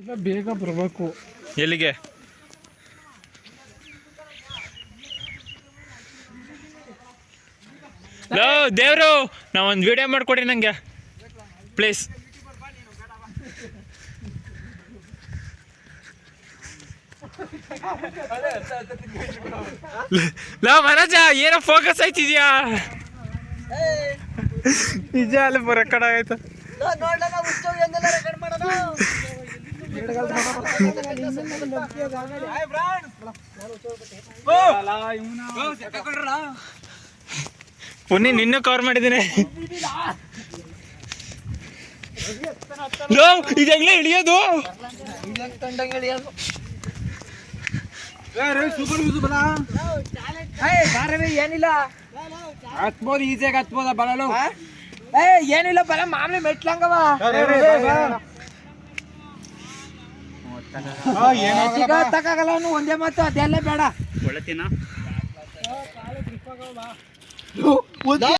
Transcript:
ಇಲ್ಲ ಬೇಗ ಬರಬೇಕು. ಎಲ್ಲಿಗೆ? ಲೋ ದೇವ್ರು, ನಾವೊಂದು ವಿಡಿಯೋ ಮಾಡಿಕೊಡಿ ನಂಗೆ ಪ್ಲೀಸ್. ಲೋ ಮನೋಜ, ಏನೋ ಫೋಕಸ್ ಆಯ್ತಿದ್ಯಾ? ನಿಜ ಅಲ್ಲ ರೆಕಾರ್ಡ್ ಆಗೈತ. ಪುಣ್ಯ ನಿನ್ನೂ ಕವರ್ ಮಾಡಿದ್ದೀನಿ. ಲೋ ಇದು ಹೆಂಗ್ಲೇ ಇಳಿಯೋದು? ಏನಿಲ್ಲ ಹತ್ಬೋದು, ಈಸಿಯಾಗಿ ಹತ್ಬೋದ ಬರಲು. ಏನಿಲ್ಲ ಬರ ಮಾಮೂಲಿ ಮೆಟ್ಲಂಗವ. ತಕ್ಕಾಗಲ್ಲ ಒಂದೇ ಮಾತು, ಅದೆಲ್ಲ ಬೇಡ.